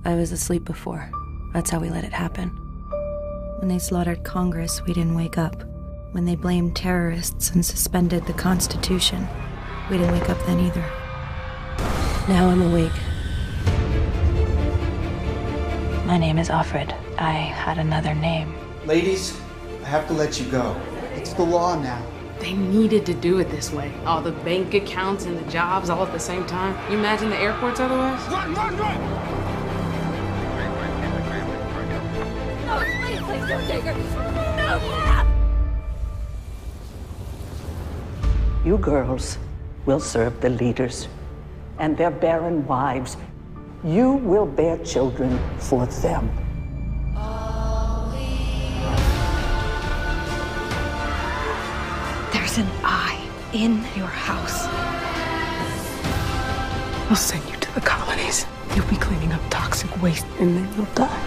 I was asleep before. That's how we let it happen. When they slaughtered Congress, we didn't wake up. When they blamed terrorists and suspended the Constitution, we didn't wake up then either. Now I'm awake. My name is Offred. I had another name. Ladies, I have to let you go. It's the law now. They needed to do it this way. All the bank accounts and the jobs all at the same time. You imagine the airports otherwise? Run, run, run! No, please don't take her. No! You girls will serve the leaders and their barren wives. You will bear children for them. There's an eye in your house. I'll send you to the colonies. You'll be cleaning up toxic waste and then you'll die.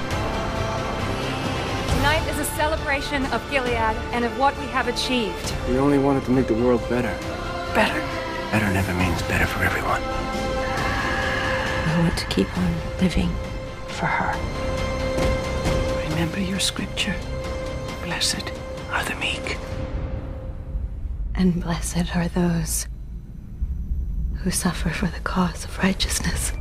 Tonight is a celebration of Gilead and of what we have achieved. We only wanted to make the world better. Better. Better never means better for everyone. I want to keep on living for her. Remember your scripture. Blessed are the meek. And blessed are those who suffer for the cause of righteousness.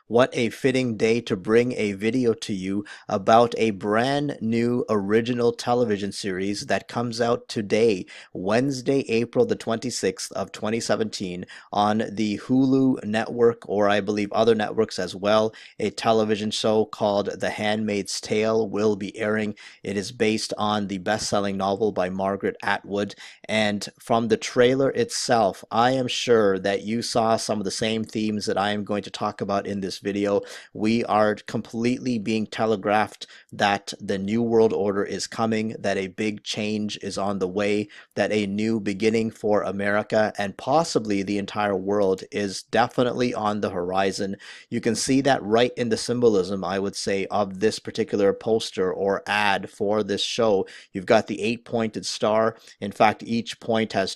What a fitting day to bring a video to you about a brand new original television series that comes out today, Wednesday, April the 26th of 2017 on the Hulu network, or I believe other networks as well. A television show called The Handmaid's Tale will be airing. It is based on the best-selling novel by Margaret Atwood, and from the trailer itself, I am sure that you saw some of the same themes that I am going to talk about in this video. We are completely being telegraphed that the New World Order is coming, that a big change is on the way, that a new beginning for America and possibly the entire world is definitely on the horizon. You can see that right in the symbolism, I would say, of this particular poster or ad for this show. You've got the 8-pointed star. In fact, each point has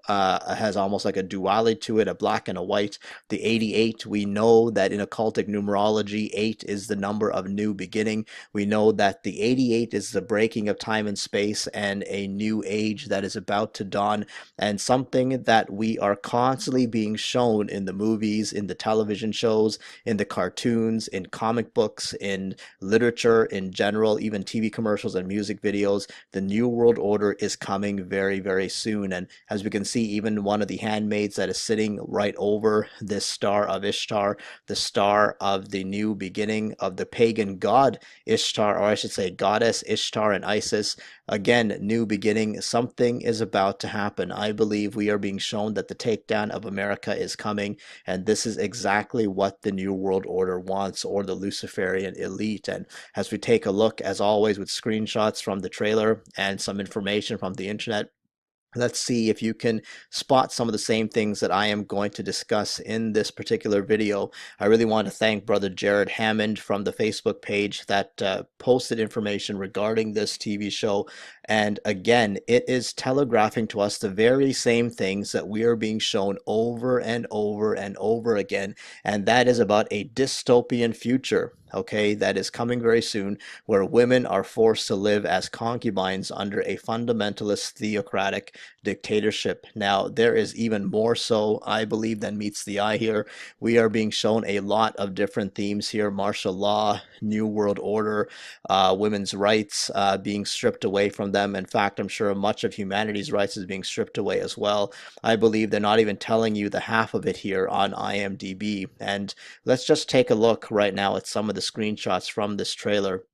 has almost like a duality to it, a black and a white. The 88, we know that in occultic numerology, 8 is the number of new beginning. We know that the 88 is the breaking of time and space and a new age that is about to dawn, and something that we are constantly being shown in the movies, in the television shows, in the cartoons, in comic books, in literature in general, even TV commercials and music videos. The New World Order is coming very, very soon, and as we can see, even one of the handmaids that is sitting right over this star of Ishtar, the star of the new beginning of the pagan god Ishtar, or I should say goddess Ishtar and Isis. Again, new beginning. Something is about to happen. I believe we are being shown that the takedown of America is coming, and this is exactly what the New World Order wants, or the Luciferian elite. And as we take a look, as always, with screenshots from the trailer and some information from the internet, let's see if you can spot some of the same things that I am going to discuss in this particular video. I really want to thank Brother Jared Hammond from the Facebook page that posted information regarding this TV show. And again, it is telegraphing to us the very same things that we are being shown over and over and over again. And that is about a dystopian future, okay, that is coming very soon, where women are forced to live as concubines under a fundamentalist theocratic dictatorship. Now, there is even more so, I believe, than meets the eye here. We are being shown a lot of different themes here: martial law, New World Order, women's rights being stripped away from them. In fact, I'm sure much of humanity's rights is being stripped away as well. I believe they're not even telling you the half of it here on IMDb. And let's just take a look right now at some of the screenshots from this trailer.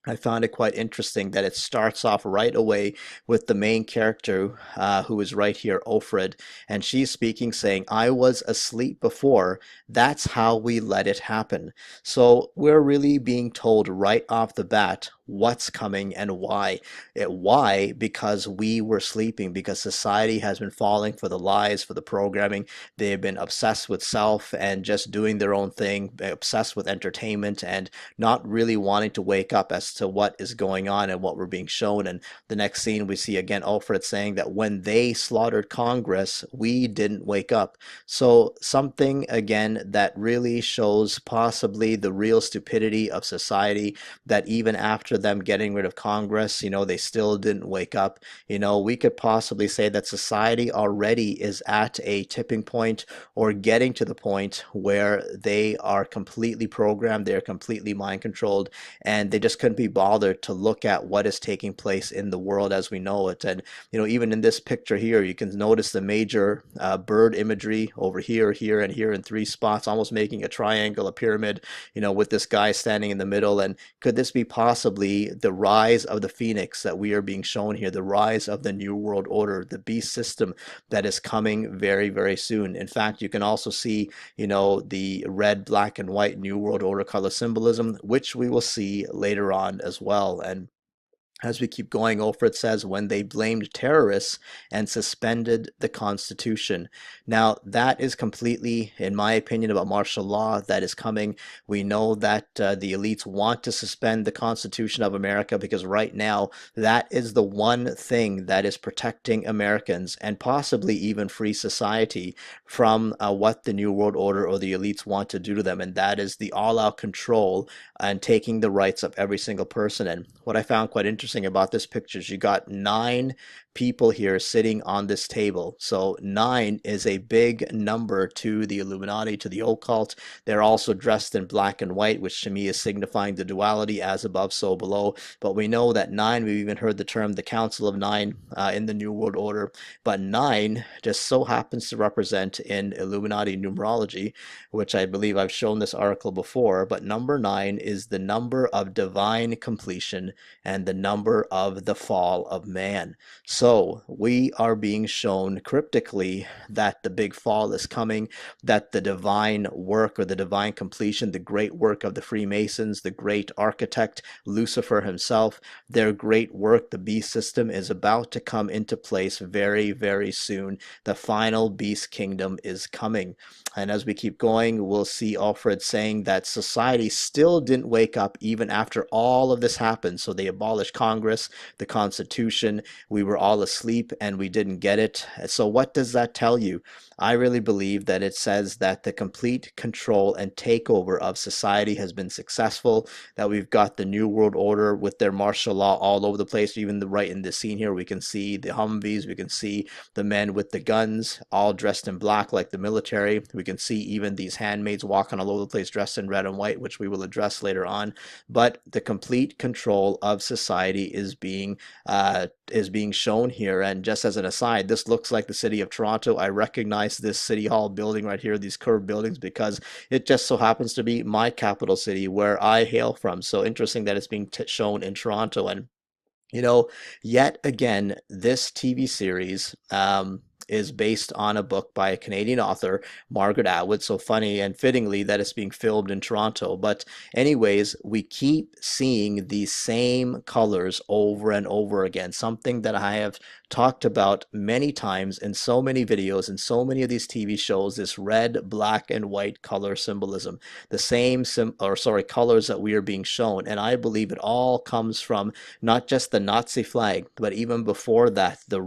I found it quite interesting that it starts off right away with the main character who is right here, Offred, and she's speaking, saying, "I was asleep before. That's how we let it happen." So we're really being told right off the bat what's coming and why. Why? Because we were sleeping, because society has been falling for the lies, for the programming. They've been obsessed with self and just doing their own thing, obsessed with entertainment and not really wanting to wake up as to what is going on and what we're being shown. And the next scene, we see again Alfred saying that when they slaughtered Congress, we didn't wake up. So something again that really shows possibly the real stupidity of society, that even after them getting rid of Congress, they still didn't wake up. We could possibly say that society already is at a tipping point, or getting to the point where they are completely programmed, they're completely mind controlled, and they just couldn't be bothered to look at what is taking place in the world as we know it. And even in this picture here, you can notice the major bird imagery over here, here, and here in 3 spots, almost making a triangle, a pyramid, with this guy standing in the middle. And could this be possibly the rise of the phoenix that we are being shown here, the rise of the New World Order, the beast system that is coming very, very soon? In fact, you can also see, the red, black, and white New World Order color symbolism, which we will see later on as well. And as we keep going, Alfred says, when they blamed terrorists and suspended the Constitution. Now, that is completely, in my opinion, about martial law that is coming. We know that the elites want to suspend the Constitution of America because right now, that is the one thing that is protecting Americans and possibly even free society from what the New World Order or the elites want to do to them. And that is the all-out control and taking the rights of every single person. And what I found quite interesting about this picture is you got 9 people here sitting on this table. So 9 is a big number to the Illuminati, to the occult. They're also dressed in black and white, which to me is signifying the duality, as above, so below. But we know that 9, we've even heard the term the Council of 9 in the New World Order. But 9 just so happens to represent in Illuminati numerology, which I believe I've shown this article before, but number 9 is the number of divine completion and the number of the fall of man. So we are being shown cryptically that the big fall is coming, that the divine work or the divine completion, the great work of the Freemasons, the great architect Lucifer himself, their great work, the beast system, is about to come into place very, very soon. The final beast kingdom is coming. And as we keep going, we'll see Alfred saying that society still didn't wake up even after all of this happened. So they abolished Congress, the Constitution. We were all asleep and we didn't get it. So what does that tell you? I really believe that it says that the complete control and takeover of society has been successful, that we've got the New World Order with their martial law all over the place. Even right in this scene here, we can see the Humvees, we can see the men with the guns, all dressed in black like the military. We can see even these handmaids walking all over the place dressed in red and white, which we will address later on. But the complete control of society is being shown here. And just as an aside, this looks like the city of Toronto. I recognize this city hall building right here, these curved buildings, because it just so happens to be my capital city where I hail from. So interesting that it's being shown in Toronto. And yet again, this TV series is based on a book by a Canadian author, Margaret Atwood. So funny and fittingly that it's being filmed in Toronto. But anyways, we keep seeing these same colors over and over again, something that I have talked about many times in so many videos and so many of these TV shows, this red, black, and white color symbolism, the same colors that we are being shown. And I believe it all comes from not just the Nazi flag, but even before that, the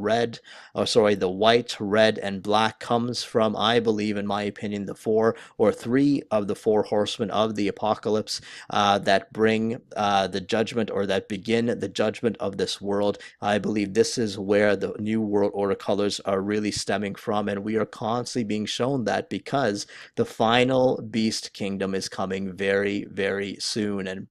white, red, and black comes from, I believe, in my opinion, the 4 or 3 of the 4 horsemen of the apocalypse that bring the judgment, or that begin the judgment of this world. I believe this is where the New World Order colors are really stemming from, and we are constantly being shown that because the final beast kingdom is coming very, very soon. And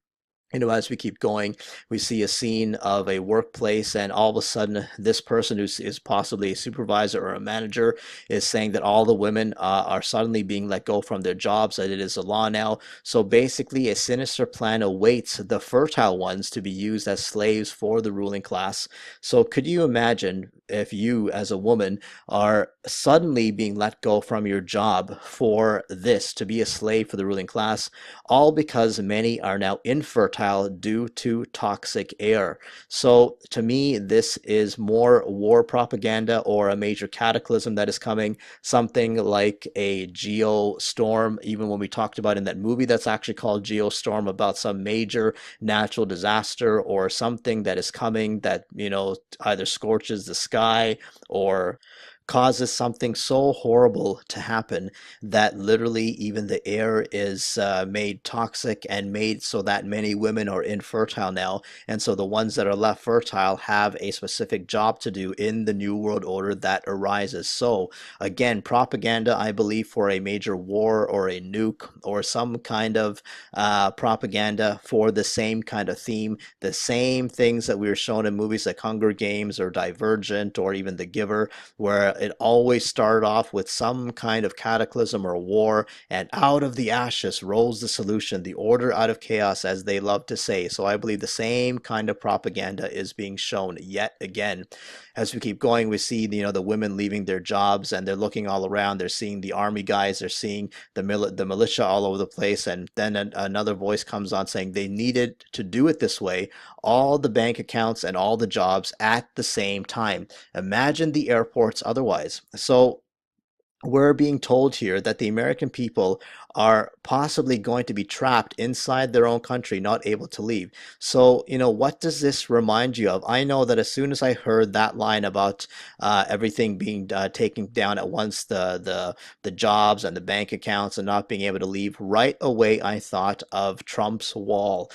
as we keep going, we see a scene of a workplace, and all of a sudden, this person who is possibly a supervisor or a manager is saying that all the women are suddenly being let go from their jobs, that it is a law now. So basically, a sinister plan awaits the fertile ones to be used as slaves for the ruling class. So could you imagine if you, as a woman, are suddenly being let go from your job for this, to be a slave for the ruling class, all because many are now infertile infertile due to toxic air. So to me, this is more war propaganda or a major cataclysm that is coming, something like a geostorm, even when we talked about in that movie that's actually called Geostorm, about some major natural disaster or something that is coming that, either scorches the sky or causes something so horrible to happen that literally even the air is made toxic and made so that many women are infertile now. And so the ones that are left fertile have a specific job to do in the New World Order that arises. So again, propaganda, I believe, for a major war or a nuke or some kind of propaganda for the same kind of theme, the same things that we were shown in movies like Hunger Games or Divergent or even The Giver, where it always started off with some kind of cataclysm or war, and out of the ashes rose the solution, the order out of chaos, as they love to say. So I believe the same kind of propaganda is being shown yet again. As we keep going, we see the women leaving their jobs, and they're looking all around. They're seeing the army guys, they're seeing the militia all over the place, and then another voice comes on saying they needed to do it this way, all the bank accounts and all the jobs at the same time. Imagine the airports otherwise. So we're being told here that the American people are possibly going to be trapped inside their own country, not able to leave. So, what does this remind you of? I know that as soon as I heard that line about everything being taken down at once, the jobs and the bank accounts and not being able to leave, right away I thought of Trump's wall,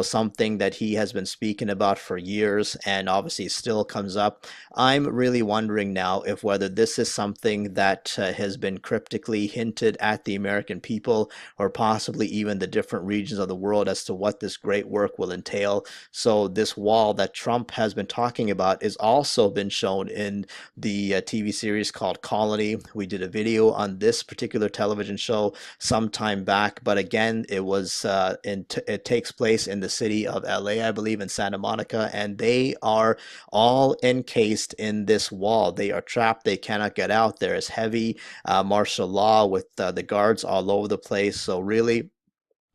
something that he has been speaking about for years and obviously still comes up. I'm really wondering now if whether this is something that has been cryptically hinted at the American people, or possibly even the different regions of the world, as to what this great work will entail. So this wall that Trump has been talking about is also been shown in the TV series called Colony. We did a video on this particular television show some time back, but again, it takes place in the city of LA, I believe, in Santa Monica, and they are all encased in this wall. They are trapped. They cannot get out. There is heavy martial law with the guards all over the place. So really,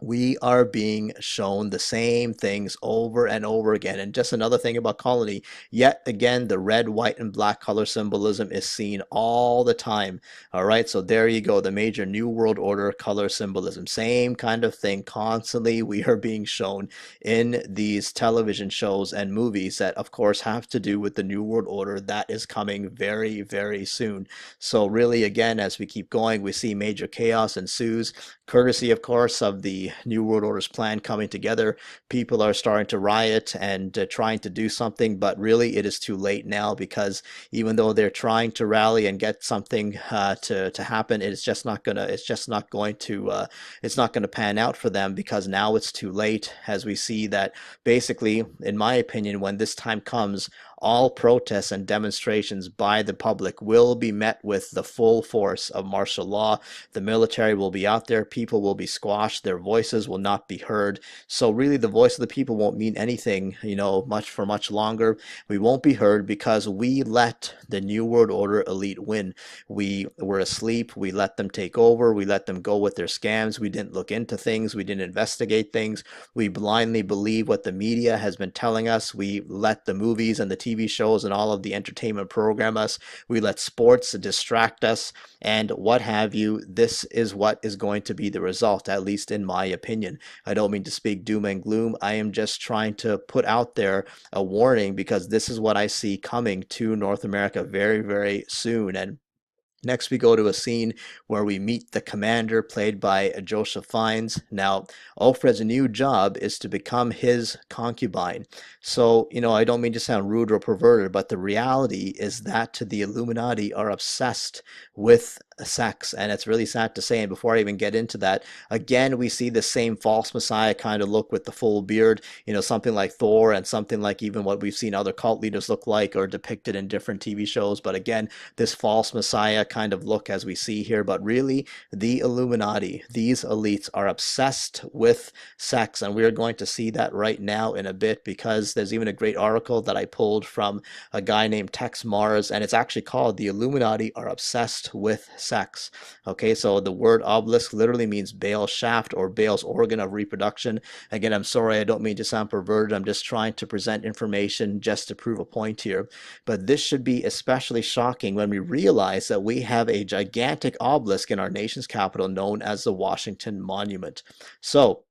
we are being shown the same things over and over again. And just another thing about Colony, yet again, the red, white, and black color symbolism is seen all the time. All right, so there you go, the major New World Order color symbolism. Same kind of thing constantly we are being shown in these television shows and movies that, of course, have to do with the New World Order that is coming very, very soon. So really, again, as we keep going, we see major chaos ensues, courtesy, of course, of the New World Order's plan coming together. People are starting to riot and trying to do something, but really it is too late now, because even though they're trying to rally and get something to happen, it's not going to pan out for them, because now it's too late. As we see that, basically, in my opinion, when this time comes, all protests and demonstrations by the public will be met with the full force of martial law. The military will be out there. People will be squashed. Their voices will not be heard. So really, the voice of the people won't mean anything, much longer. We won't be heard because we let the New World Order elite win. We were asleep. We let them take over. We let them go with their scams. We didn't look into things. We didn't investigate things. We blindly believe what the media has been telling us. We let the movies and the TV shows and all of the entertainment program us. We let sports distract us and what have you. This is what is going to be the result, at least in my opinion. I don't mean to speak doom and gloom. I am just trying to put out there a warning, because this is what I see coming to North America very, very soon. And next, we go to a scene where we meet the commander, played by Joseph Fiennes. Now, Alfred's new job is to become his concubine. So, I don't mean to sound rude or perverted, but the reality is that the Illuminati are obsessed with sex, and it's really sad to say. And before I even get into that, again, we see the same false messiah kind of look with the full beard, something like Thor, and something like even what we've seen other cult leaders look like or depicted in different TV shows. But again, this false messiah kind of look as we see here, but really the Illuminati, these elites are obsessed with sex, and we are going to see that right now in a bit, because there's even a great article that I pulled from a guy named Tex Mars, and it's actually called "The Illuminati Are Obsessed with Sex." Okay, so the word obelisk literally means Baal's shaft or Baal's organ of reproduction. Again, I'm sorry, I don't mean to sound perverted. I'm just trying to present information just to prove a point here. But this should be especially shocking when we realize that we have a gigantic obelisk in our nation's capital known as the Washington Monument. So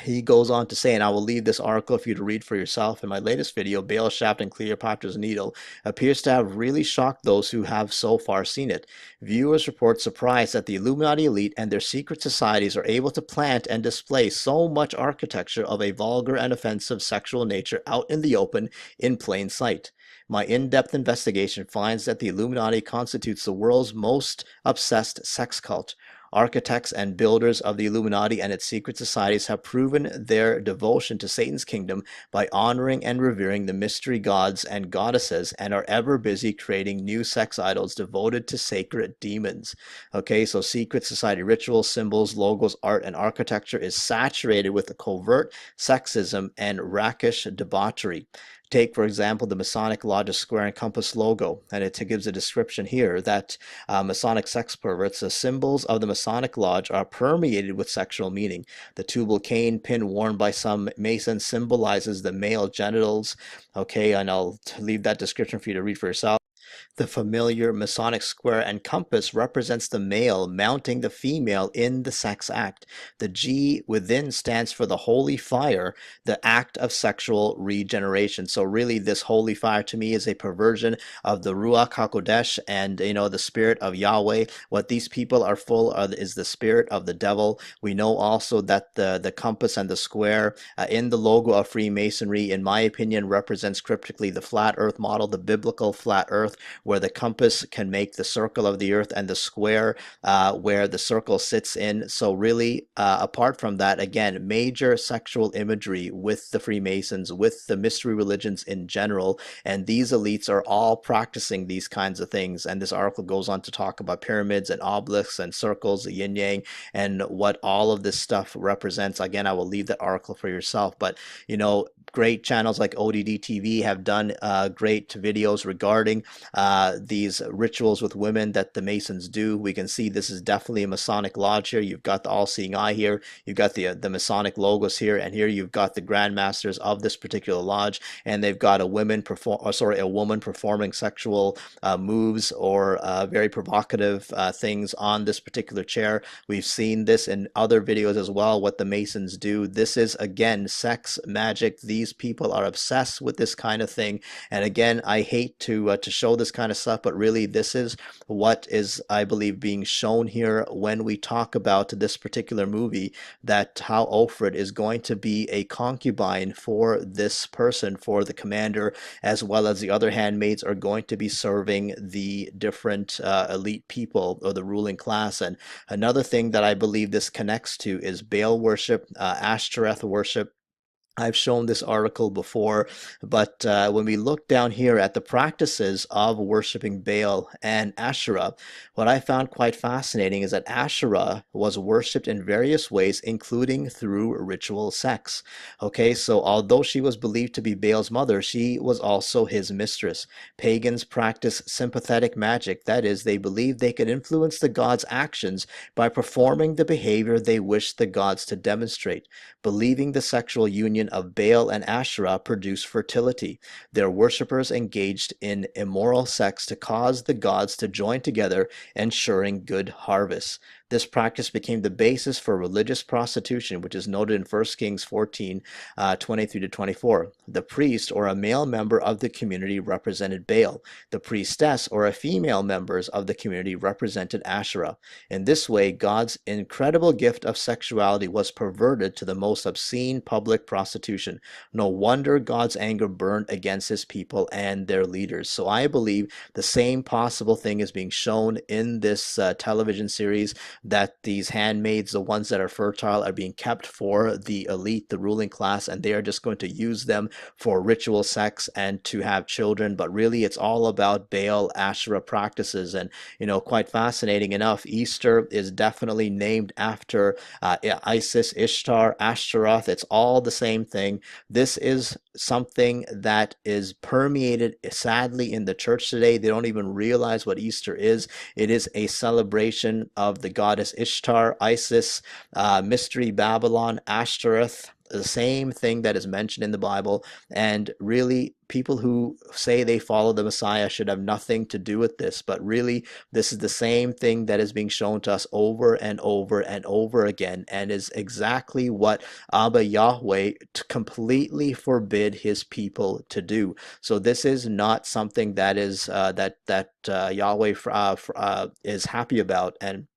he goes on to say, and I will leave this article for you to read for yourself. In my latest video, Baal's Shaft and Cleopatra's Needle appears to have really shocked those who have so far seen it. Viewers report surprise that the Illuminati elite and their secret societies are able to plant and display so much architecture of a vulgar and offensive sexual nature out in the open in plain sight. My in-depth investigation finds that the Illuminati constitutes the world's most obsessed sex cult. Architects and builders of the Illuminati and its secret societies have proven their devotion to Satan's kingdom by honoring and revering the mystery gods and goddesses, and are ever busy creating new sex idols devoted to sacred demons. Okay, so secret society rituals, symbols, logos, art, and architecture is saturated with the covert sexism and rakish debauchery. Take, for example, the Masonic Lodge's square and compass logo, and it gives a description here that Masonic sex perverts, the symbols of the Masonic Lodge are permeated with sexual meaning. The tubal cane pin worn by some Masons symbolizes the male genitals. Okay, and I'll leave that description for you to read for yourself. The familiar Masonic square and compass represents the male mounting the female in the sex act. The G within stands for the holy fire, the act of sexual regeneration. So really, this holy fire to me is a perversion of the Ruach HaKodesh and, the spirit of Yahweh. What these people are full of is the spirit of the devil. We know also that the compass and the square in the logo of Freemasonry, in my opinion, represents cryptically the flat earth model, the biblical flat earth, where the compass can make the circle of the earth and the square where the circle sits in. So really, apart from that, again, major sexual imagery with the Freemasons, with the mystery religions in general, and these elites are all practicing these kinds of things. And this article goes on to talk about pyramids and obelisks and circles, the yin yang, and what all of this stuff represents. Again, I will leave that article for yourself, but great channels like ODD TV have done great videos regarding these rituals with women that the Masons do. We can see this is definitely a Masonic lodge here. You've got the all-seeing eye here. You've got the Masonic logos here, and here you've got the Grand Masters of this particular lodge, and they've got a woman performing sexual moves or very provocative things on this particular chair. We've seen this in other videos as well, what the Masons do. This is, again, sex magic. These people are obsessed with this kind of thing, and again, I hate to show this kind of stuff, but really this is what is, I believe, being shown here when we talk about this particular movie, that how Ofred is going to be a concubine for this person, for the commander, as well as the other handmaids are going to be serving the different elite people or the ruling class. And another thing that I believe this connects to is Baal worship, Ashtoreth worship. I've shown this article before, but when we look down here at the practices of worshiping Baal and Asherah, what I found quite fascinating is that Asherah was worshipped in various ways, including through ritual sex. Okay, so although she was believed to be Baal's mother, she was also his mistress. Pagans practice sympathetic magic. That is, they believe they could influence the gods' actions by performing the behavior they wish the gods to demonstrate. Believing the sexual union of Baal and Asherah produce fertility. Their worshippers engaged in immoral sex to cause the gods to join together, ensuring good harvests. This practice became the basis for religious prostitution, which is noted in 1 Kings 14, 23-24. The priest or a male member of the community represented Baal. The priestess or a female members of the community represented Asherah. In this way, God's incredible gift of sexuality was perverted to the most obscene public prostitution. No wonder God's anger burned against his people and their leaders. So I believe the same possible thing is being shown in this television series that these handmaids, the ones that are fertile, are being kept for the elite, the ruling class, and they are just going to use them for ritual sex and to have children. But really, it's all about Baal Asherah practices. And, quite fascinating enough, Easter is definitely named after Isis, Ishtar, Ashtaroth. It's all the same thing. This is something that is permeated, sadly, in the church today. They don't even realize what Easter is. It is a celebration of the goddess Ishtar, Isis, Mystery Babylon, Ashtaroth, the same thing that is mentioned in the Bible. And really, people who say they follow the Messiah should have nothing to do with this. But really, this is the same thing that is being shown to us over and over and over again, and is exactly what Abba Yahweh completely forbid his people to do. So this is not something that is that Yahweh is happy about. And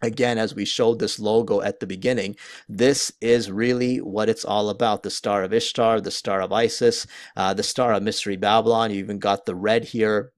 again, as we showed this logo at the beginning, this is really what it's all about. The Star of Ishtar, the Star of Isis, the Star of Mystery Babylon. You even got the red here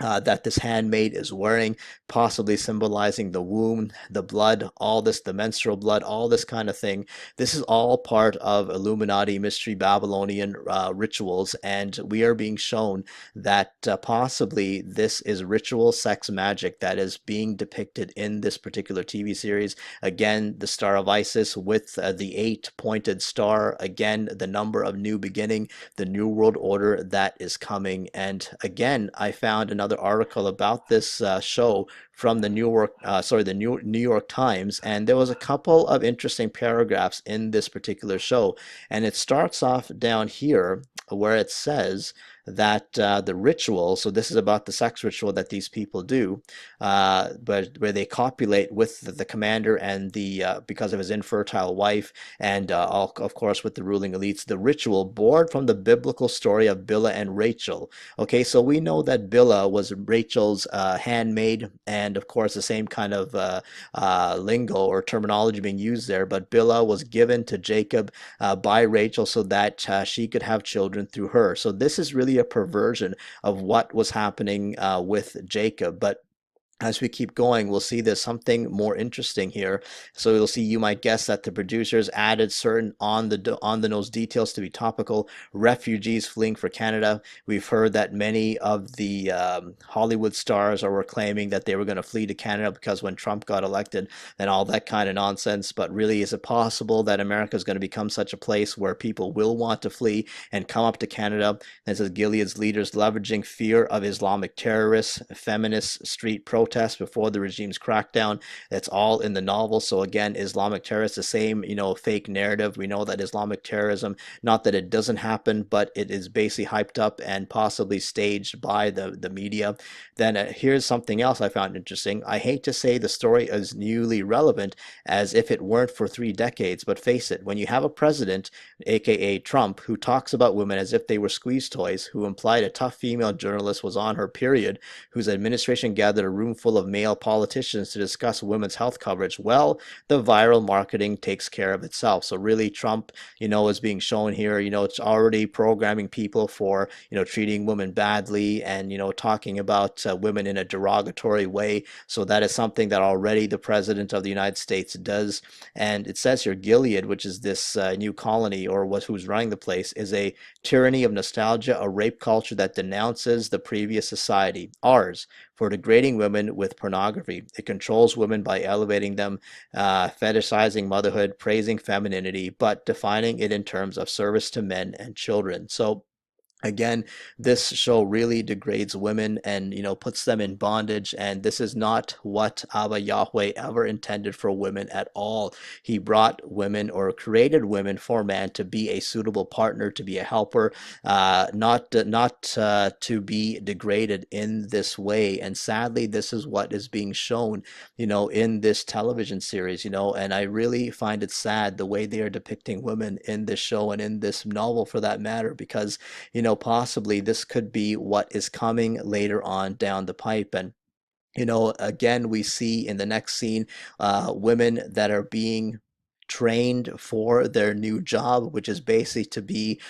that this handmaid is wearing, possibly symbolizing the womb, the blood, all this, the menstrual blood, all this kind of thing. This is all part of Illuminati, Mystery Babylonian rituals, and we are being shown that possibly this is ritual sex magic that is being depicted in this particular TV series. Again, the Star of Isis with the 8-pointed star, again, the number of new beginning, the new world order that is coming. And again, I found another article about this show from the New York Times, and there was a couple of interesting paragraphs in this particular show, and it starts off down here where it says that the ritual, so this is about the sex ritual that these people do, but where they copulate with the commander and the because of his infertile wife, and of course with the ruling elites. The ritual born from the biblical story of Bilhah and Rachel. Okay, so we know that Bilhah was Rachel's handmaid, and of course the same kind of lingo or terminology being used there. But Bilhah was given to Jacob by Rachel so that she could have children through her. So this is really a perversion of what was happening with Jacob. But as we keep going, we'll see there's something more interesting here. So you'll see, you might guess that the producers added certain on the nose details to be topical. Refugees fleeing for Canada. We've heard that many of the Hollywood stars were claiming that they were going to flee to Canada because when Trump got elected and all that kind of nonsense. But really, is it possible that America is going to become such a place where people will want to flee and come up to Canada? And it says Gilead's leaders leveraging fear of Islamic terrorists, feminist street protests before the regime's crackdown. That's all in the novel. So again, Islamic terrorists, the same, fake narrative. We know that Islamic terrorism, not that it doesn't happen, but it is basically hyped up and possibly staged by the media. Then here's something else I found interesting. I hate to say the story is newly relevant as if it weren't for 3 decades, but face it, when you have a president, aka Trump, who talks about women as if they were squeeze toys, who implied a tough female journalist was on her period, whose administration gathered a room full of male politicians to discuss women's health coverage, well, the viral marketing takes care of itself. So really, Trump, is being shown here, it's already programming people for, treating women badly and, talking about women in a derogatory way. So that is something that already the president of the United States does. And it says here, Gilead, which is this new colony, or who's running the place, is a tyranny of nostalgia, a rape culture that denounces the previous society, ours, for degrading women with pornography. It controls women by elevating them, fetishizing motherhood, praising femininity, but defining it in terms of service to men and children. So again, this show really degrades women and, puts them in bondage. And this is not what Abba Yahweh ever intended for women at all. He brought women, or created women for man, to be a suitable partner, to be a helper, not to be degraded in this way. And sadly, this is what is being shown, in this television series, and I really find it sad the way they are depicting women in this show and in this novel for that matter, because, possibly this could be what is coming later on down the pipe. And again, we see in the next scene women that are being trained for their new job, which is basically to be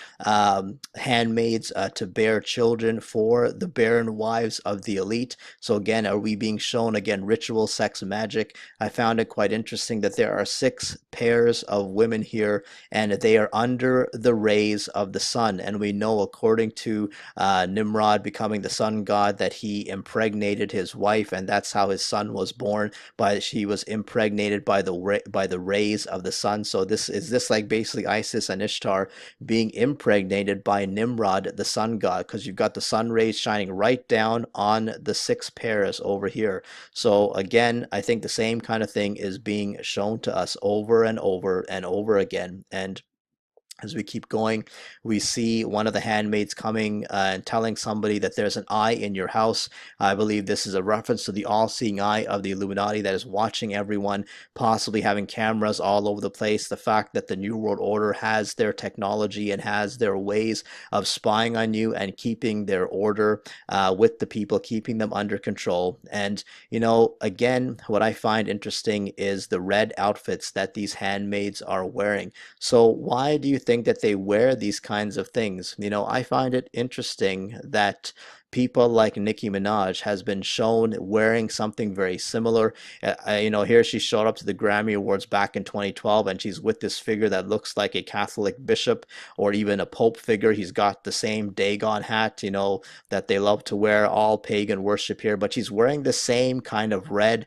handmaids to bear children for the barren wives of the elite. So again, are we being shown again ritual, sex, magic? I found it quite interesting that there are 6 pairs of women here, and they are under the rays of the sun. And we know, according to Nimrod becoming the sun god, that he impregnated his wife, and that's how his son was born. By she was impregnated by the rays of the sun. So this like basically Isis and Ishtar being impregnated by Nimrod, the sun god, because you've got the sun rays shining right down on the 6 pairs over here. So again, I think the same kind of thing is being shown to us over and over and over again. And as we keep going, we see one of the handmaids coming and telling somebody that there's an eye in your house. I believe this is a reference to the all-seeing eye of the Illuminati that is watching everyone, possibly having cameras all over the place. The fact that the New World Order has their technology and has their ways of spying on you and keeping their order with the people, keeping them under control. And, you know, again, what I find interesting is the red outfits that these handmaids are wearing. So why do you think that they wear these kinds of things? You know, I find it interesting that people like Nicki Minaj has been shown wearing something very similar. You know, here she showed up to the Grammy Awards back in 2012, and she's with this figure that looks like a Catholic bishop or even a Pope figure. He's got the same Dagon hat, you know, that they love to wear, all pagan worship here, but she's wearing the same kind of red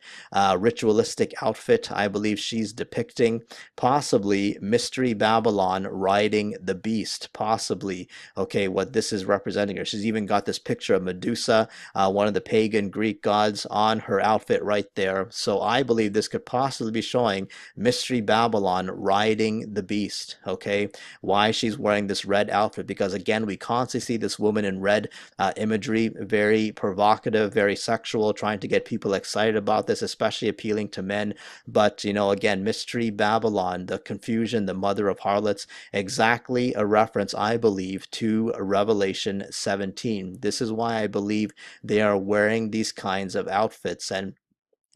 ritualistic outfit. I believe she's depicting possibly Mystery Babylon riding the beast, possibly, okay, what this is representing her. She's even got this picture of Medusa, one of the pagan Greek gods, on her outfit right there. So I believe this could possibly be showing Mystery Babylon riding the beast, okay? Why she's wearing this red outfit? Because again, we constantly see this woman in red imagery, very provocative, very sexual, trying to get people excited about this, especially appealing to men. But, you know, again, Mystery Babylon, the confusion, the mother of harlots, exactly a reference, I believe, to Revelation 17. This is why I believe they are wearing these kinds of outfits. And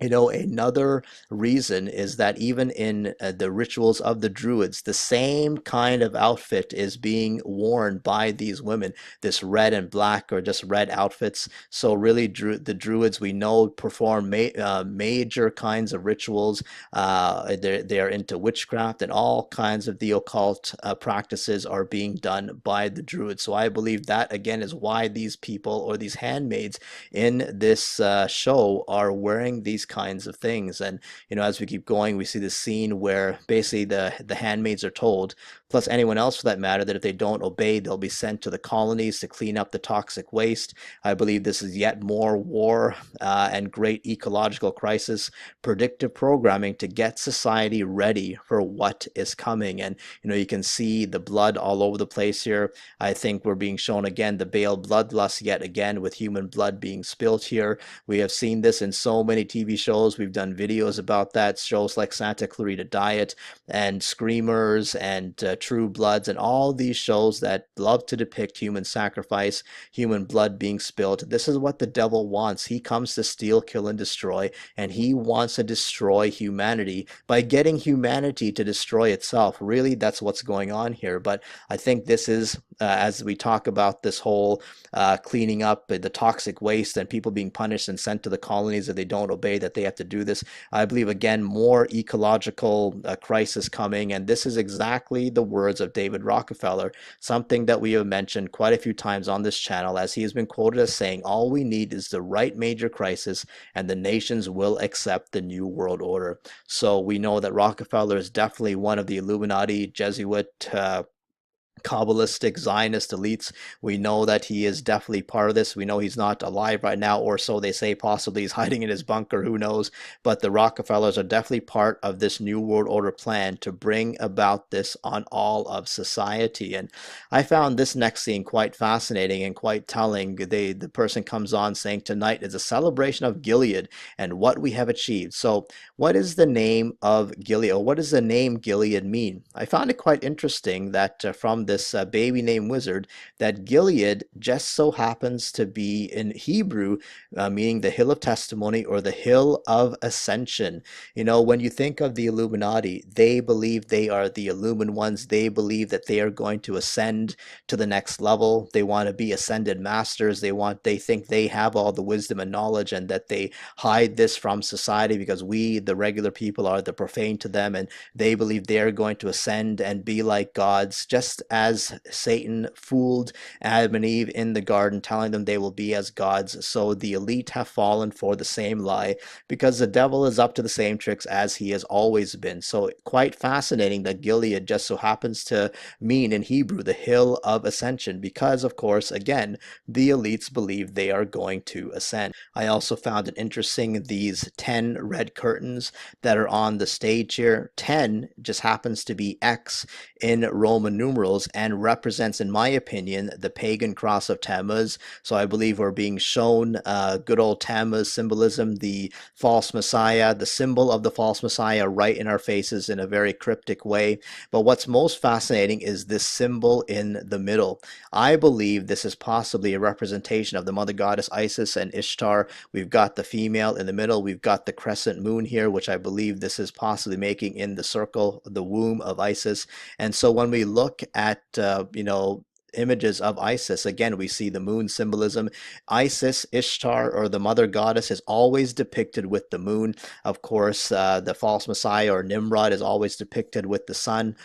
you know, another reason is that even in the rituals of the Druids, the same kind of outfit is being worn by these women, this red and black or just red outfits. So really, the Druids, we know, perform major kinds of rituals. They are into witchcraft, and all kinds of the occult practices are being done by the Druids. So I believe that, again, is why these people or these handmaids in this show are wearing these kinds of things. And you know, as we keep going, we see the scene where basically the handmaids are told, plus anyone else for that matter, that if they don't obey, they'll be sent to the colonies to clean up the toxic waste. I believe this is yet more war and great ecological crisis predictive programming to get society ready for what is coming. And you know, you can see the blood all over the place here. I think we're being shown again the Baal bloodlust yet again, with human blood being spilt here. We have seen this in so many TV shows. We've done videos about that, shows like Santa Clarita Diet and Screamers and True Bloods, and all these shows that love to depict human sacrifice, human blood being spilled. This is what the devil wants. He comes to steal, kill, and destroy, and he wants to destroy humanity by getting humanity to destroy itself. Really, that's what's going on here. But I think this is, as we talk about this whole cleaning up the toxic waste and people being punished and sent to the colonies if they don't obey, that they have to do this. I believe, again, more ecological crisis coming, and this is exactly the words of David Rockefeller, something that we have mentioned quite a few times on this channel, as he has been quoted as saying, all we need is the right major crisis and the nations will accept the New World Order. So we know that Rockefeller is definitely one of the Illuminati, Jesuit, Kabbalistic Zionist elites. We know that he is definitely part of this. We know he's not alive right now, or so they say. Possibly he's hiding in his bunker, who knows. But the Rockefellers are definitely part of this New World Order plan to bring about this on all of society. And I found this next scene quite fascinating and quite telling. The person comes on saying, tonight is a celebration of Gilead and what we have achieved. So what is the name of Gilead? Or what does the name Gilead mean? I found it quite interesting that from this baby named Wizard, that Gilead just so happens to be in Hebrew, meaning the hill of testimony or the hill of ascension. You know, when you think of the Illuminati, they believe they are the Illumined ones. They believe that they are going to ascend to the next level. They want to be ascended masters. They think they have all the wisdom and knowledge, and that they hide this from society because we, the regular people, are the profane to them, and they believe they're going to ascend and be like gods, just as Satan fooled Adam and Eve in the garden, telling them they will be as gods. So the elite have fallen for the same lie, because the devil is up to the same tricks as he has always been. So quite fascinating that Gilead just so happens to mean in Hebrew the hill of ascension, because of course, again, the elites believe they are going to ascend. I also found it interesting, these 10 red curtains that are on the stage here. 10 just happens to be X in Roman numerals and represents, in my opinion, the pagan cross of Tammuz. So I believe we're being shown good old Tammuz symbolism, the false messiah, the symbol of the false messiah right in our faces in a very cryptic way. But what's most fascinating is this symbol in the middle. I believe this is possibly a representation of the mother goddess Isis and Ishtar. We've got the female in the middle. We've got the crescent moon here, which I believe this is possibly making in the circle, the womb of Isis. And so when we look at, images of Isis, again, we see the moon symbolism. Isis, Ishtar, or the mother goddess, is always depicted with the moon. Of course, the false messiah or Nimrod is always depicted with the sun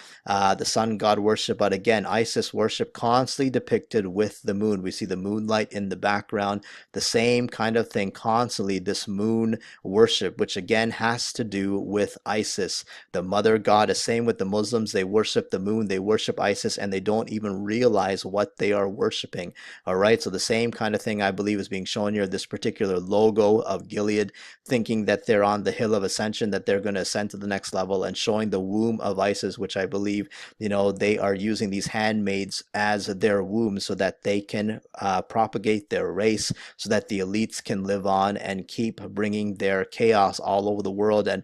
god worship. But again, Isis worship constantly depicted with the moon. We see the moonlight in the background, the same kind of thing constantly, this moon worship, which again has to do with Isis, the mother goddess. Same with the Muslims, they worship the moon, they worship Isis, and they don't even realize what they are worshiping. All right, so the same kind of thing I believe is being shown here, this particular logo of Gilead, thinking that they're on the hill of ascension, that they're going to ascend to the next level, and showing the womb of Isis, which I believe, they are using these handmaids as their womb so that they can propagate their race, so that the elites can live on and keep bringing their chaos all over the world. And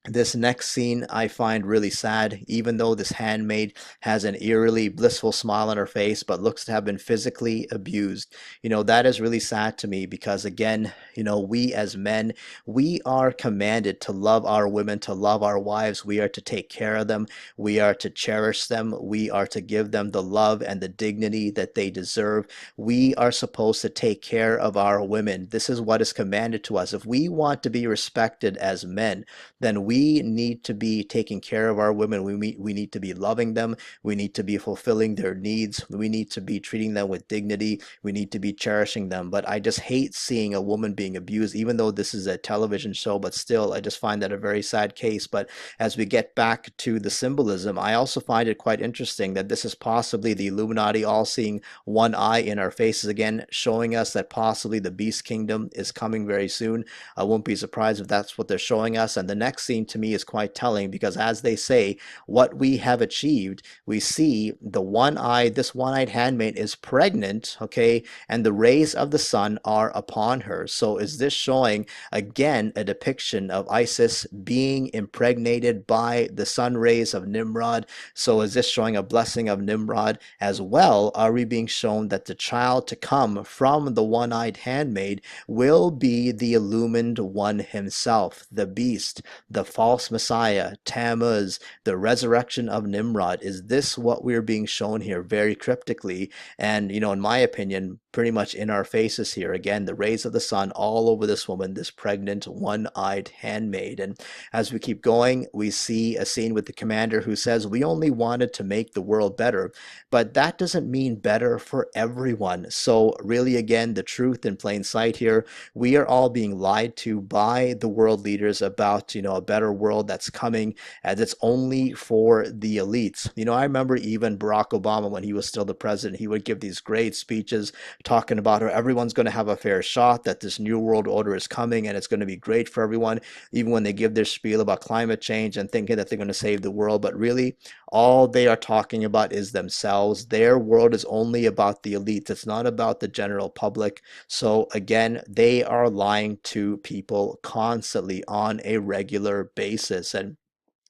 this next scene I find really sad, even though this handmaid has an eerily blissful smile on her face, but looks to have been physically abused. That is really sad to me, because again, we as men, we are commanded to love our women, to love our wives. We are to take care of them. We are to cherish them. We are to give them the love and the dignity that they deserve. We are supposed to take care of our women. This is what is commanded to us. If we want to be respected as men, then we need to be taking care of our women. We need to be loving them. We need to be fulfilling their needs. We need to be treating them with dignity. We need to be cherishing them. But I just hate seeing a woman being abused, even though this is a television show, but still, I just find that a very sad case. But as we get back to the symbolism, I also find it quite interesting that this is possibly the Illuminati all seeing one eye in our faces again, showing us that possibly the beast kingdom is coming very soon. I won't be surprised if that's what they're showing us. And the next scene to me is quite telling, because as they say, what we have achieved, we see this one-eyed handmaid is pregnant, okay, and the rays of the sun are upon her. So is this showing again a depiction of Isis being impregnated by the sun rays of Nimrod? So is this showing a blessing of Nimrod as well? Are we being shown that the child to come from the one-eyed handmaid will be the illumined one himself, the beast, the false messiah, Tammuz, the resurrection of Nimrod? Is this what we're being shown here very cryptically? And, in my opinion, pretty much in our faces here. Again, the rays of the sun all over this woman, this pregnant, one-eyed handmaid. And as we keep going, we see a scene with the commander who says, we only wanted to make the world better, but that doesn't mean better for everyone. So really, again, the truth in plain sight here. We are all being lied to by the world leaders about, a better world that's coming, as it's only for the elites. I remember even Barack Obama, when he was still the president, he would give these great speeches talking about how everyone's going to have a fair shot, that this new world order is coming and it's going to be great for everyone, even when they give their spiel about climate change and thinking that they're going to save the world. But really, all they are talking about is themselves. Their world is only about the elites. It's not about the general public. So again, they are lying to people constantly on a regular basis. And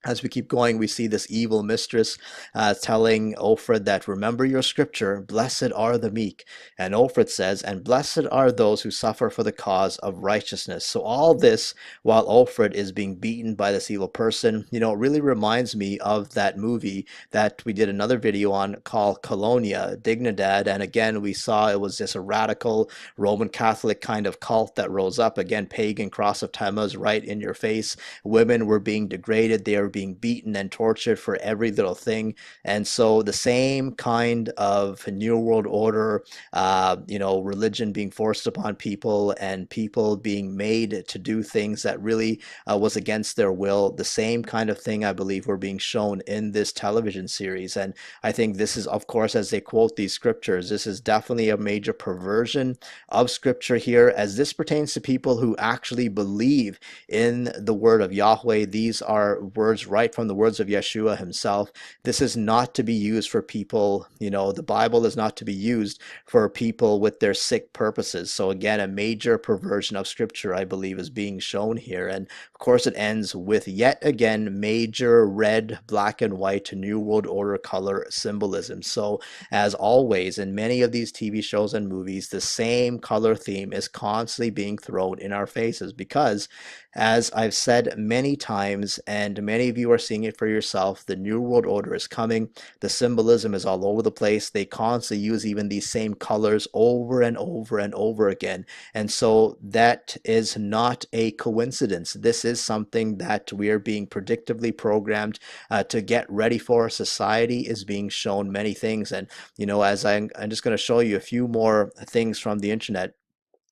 As we keep going, we see this evil mistress telling Ophrah that, remember your scripture, blessed are the meek. And Ophrah says, and blessed are those who suffer for the cause of righteousness. So all this while Ophrah is being beaten by this evil person, it really reminds me of that movie that we did another video on called Colonia, Dignidad. And again, we saw it was just a radical Roman Catholic kind of cult that rose up. Again, pagan cross of Tammuz right in your face. Women were being degraded. They were being beaten and tortured for every little thing. And so the same kind of New World Order, religion being forced upon people and people being made to do things that really was against their will, the same kind of thing I believe we're being shown in this television series. And I think this is, of course, as they quote these scriptures, this is definitely a major perversion of scripture here, as this pertains to people who actually believe in the word of Yahweh. These are words right from the words of Yeshua himself. This is not to be used for people, the Bible is not to be used for people with their sick purposes. So again, a major perversion of scripture, I believe, is being shown here. And of course, it ends with yet again major red, black, and white New World Order color symbolism. So as always, in many of these TV shows and movies, the same color theme is constantly being thrown in our faces because, as I've said many times, and many of you are seeing it for yourself, the New World Order is coming. The symbolism is all over the place. They constantly use even these same colors over and over and over again. And so that is not a coincidence. This is something that we are being predictably programmed to get ready for. Society is being shown many things. And, as I'm just going to show you a few more things from the internet.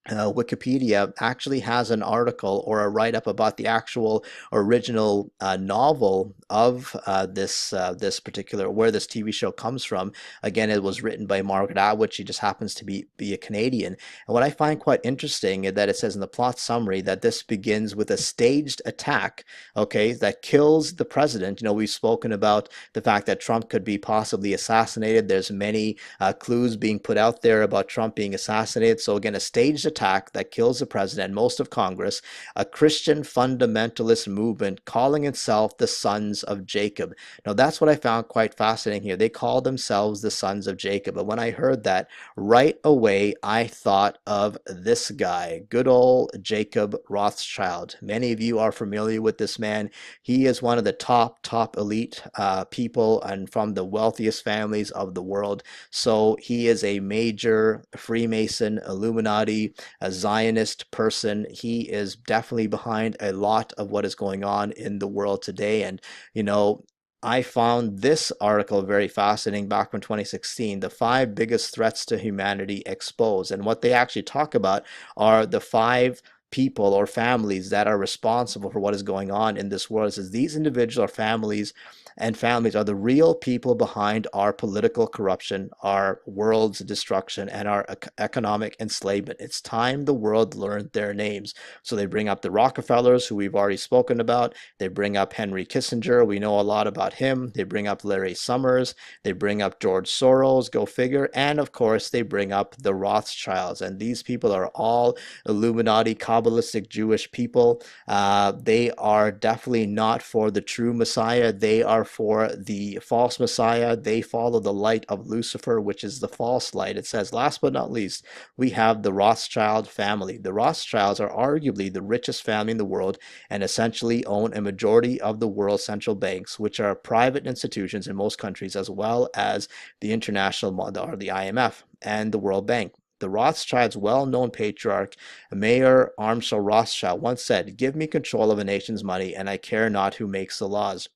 Wikipedia actually has an article or a write-up about the actual original novel of this particular, where this TV show comes from. Again, it was written by Margaret Atwood. She just happens to be a Canadian. And what I find quite interesting is that it says in the plot summary that this begins with a staged attack, okay, that kills the president. We've spoken about the fact that Trump could be possibly assassinated. There's many clues being put out there about Trump being assassinated. So again, a staged attack that kills the president and most of Congress, a Christian fundamentalist movement calling itself the Sons of Jacob. Now, that's what I found quite fascinating here. They call themselves the Sons of Jacob. But when I heard that, right away, I thought of this guy, good old Jacob Rothschild. Many of you are familiar with this man. He is one of the top elite people and from the wealthiest families of the world. So he is a major Freemason, Illuminati, a Zionist person. He is definitely behind a lot of what is going on in the world today. And, I found this article very fascinating back from 2016, the 5 biggest threats to humanity exposed. And what they actually talk about are the 5 people or families that are responsible for what is going on in this world. It says these individual or families are the real people behind our political corruption, our world's destruction, and our economic enslavement. It's time the world learned their names. So they bring up the Rockefellers, who we've already spoken about. They bring up Henry Kissinger. We know a lot about him. They bring up Larry Summers. They bring up George Soros, go figure. And of course, they bring up the Rothschilds. And these people are all Illuminati, Kabbalistic Jewish people. They are definitely not for the true Messiah. They are for the false Messiah. They follow the light of Lucifer, which is the false light. It says, last but not least, we have the Rothschild family. The Rothschilds are arguably the richest family in the world and essentially own a majority of the world's central banks, which are private institutions in most countries, as well as the international, or the IMF and the World Bank. The Rothschilds' well-known patriarch, Mayer Armstrong Rothschild, once said, "Give me control of a nation's money, and I care not who makes the laws."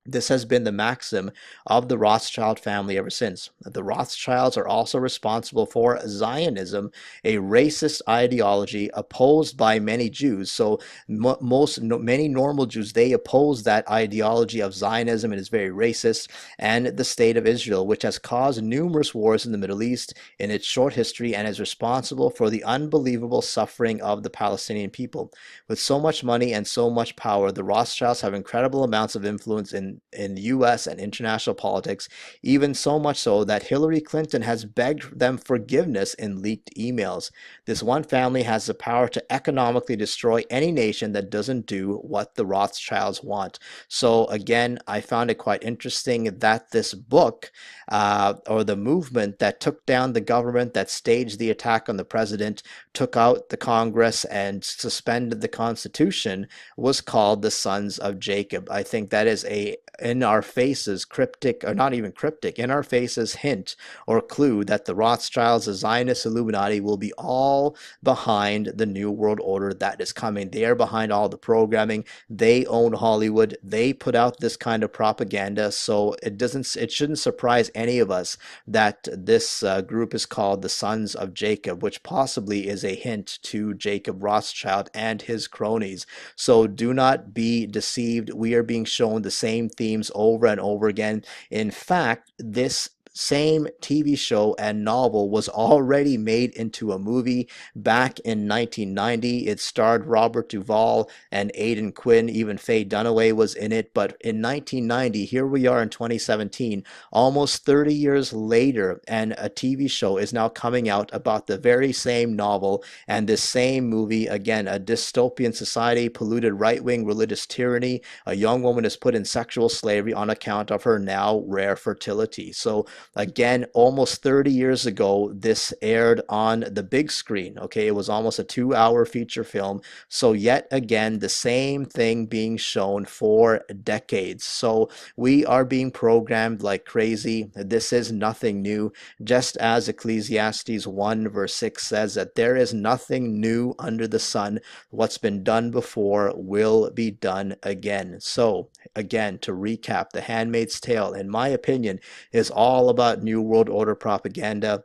This has been the maxim of the Rothschild family ever since. The Rothschilds are also responsible for Zionism, a racist ideology opposed by many Jews. So many normal Jews, they oppose that ideology of Zionism. It is very racist. And the state of Israel, which has caused numerous wars in the Middle East in its short history and is responsible for the unbelievable suffering of the Palestinian people. With so much money and so much power, the Rothschilds have incredible amounts of influence in in US and international politics, even so much so that Hillary Clinton has begged them forgiveness in leaked emails. This one family has the power to economically destroy any nation that doesn't do what the Rothschilds want. So again, I found it quite interesting that this book, or the movement that took down the government, that staged the attack on the president, took out the Congress, and suspended the Constitution, was called the Sons of Jacob. I think that is a in our faces cryptic, or not even cryptic, in our faces hint or clue that the Rothschilds, the Zionist Illuminati, will be all behind the New World Order that is coming. They are behind all the programming. They own Hollywood. They put out this kind of propaganda. So it shouldn't surprise any of us that this group is called the Sons of Jacob, which possibly is a hint to Jacob Rothschild and his cronies. So do not be deceived. We are being shown the same themes over and over again. In fact, this same TV show and novel was already made into a movie back in 1990. It starred Robert Duvall and Aidan Quinn. Even Faye Dunaway was in it. But in 1990, here we are in 2017, almost 30 years later, and a TV show is now coming out about the very same novel and this same movie. Again, a dystopian society, polluted right-wing religious tyranny. A young woman is put in sexual slavery on account of her now rare fertility. So again, almost 30 years ago, this aired on the big screen. Okay, it was almost a 2-hour feature film. So yet again, the same thing being shown for decades. So we are being programmed like crazy. This is nothing new. Just as Ecclesiastes 1 verse 6 says that there is nothing new under the sun. What's been done before will be done again. So again, to recap, The Handmaid's Tale, in my opinion, is all about New World Order propaganda.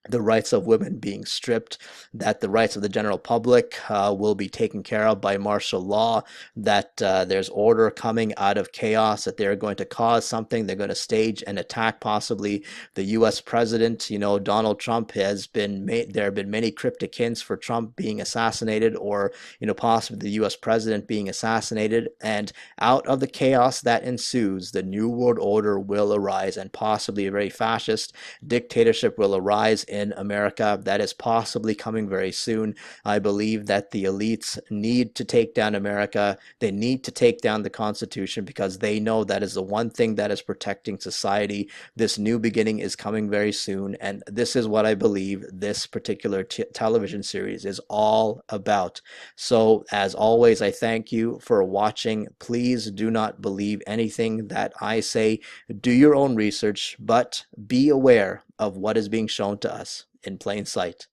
The rights of women being stripped, that the rights of the general public will be taken care of by martial law, that there's order coming out of chaos, that they're going to cause something, they're going to stage an attack, possibly the U.S. president. You know, Donald Trump has been there have been many cryptic hints for Trump being assassinated, or, you know, possibly the U.S. president being assassinated. And out of the chaos that ensues, the New World Order will arise, and possibly a very fascist dictatorship will arise in America. That is possibly coming very soon. I believe that the elites need to take down America. They need to take down the Constitution, because they know that is the one thing that is protecting society. This new beginning is coming very soon, and this is what I believe this particular television series is all about. So as always, I thank you for watching. Please do not believe anything that I say. Do your own research, but be aware of what is being shown to us in plain sight.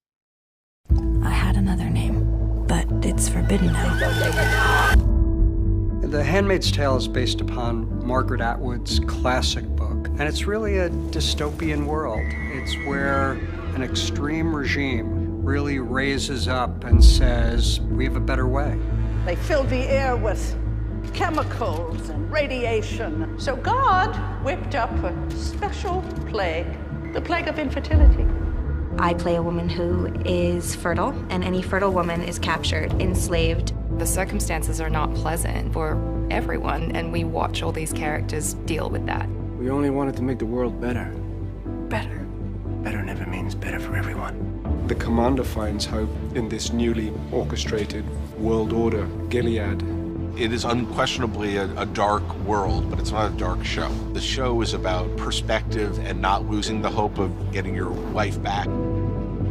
I had another name, but it's forbidden now. The Handmaid's Tale is based upon Margaret Atwood's classic book, and it's really a dystopian world. It's where an extreme regime really raises up and says, we have a better way. They filled the air with chemicals and radiation. So God whipped up a special plague, the plague of infertility. I play a woman who is fertile, and any fertile woman is captured, enslaved. The circumstances are not pleasant for everyone, and we watch all these characters deal with that. We only wanted to make the world better. Better. Better never means better for everyone. The commander finds hope in this newly orchestrated world order, Gilead. It is unquestionably a dark world, but it's not a dark show. The show is about perspective and not losing the hope of getting your wife back.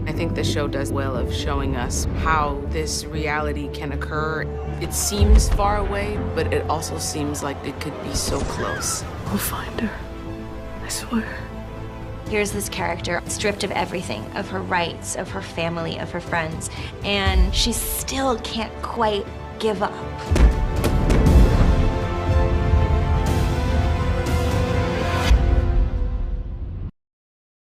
I think the show does well of showing us how this reality can occur. It seems far away, but it also seems like it could be so close. We'll find her. I swear. Here's this character stripped of everything, of her rights, of her family, of her friends, and she still can't quite give up.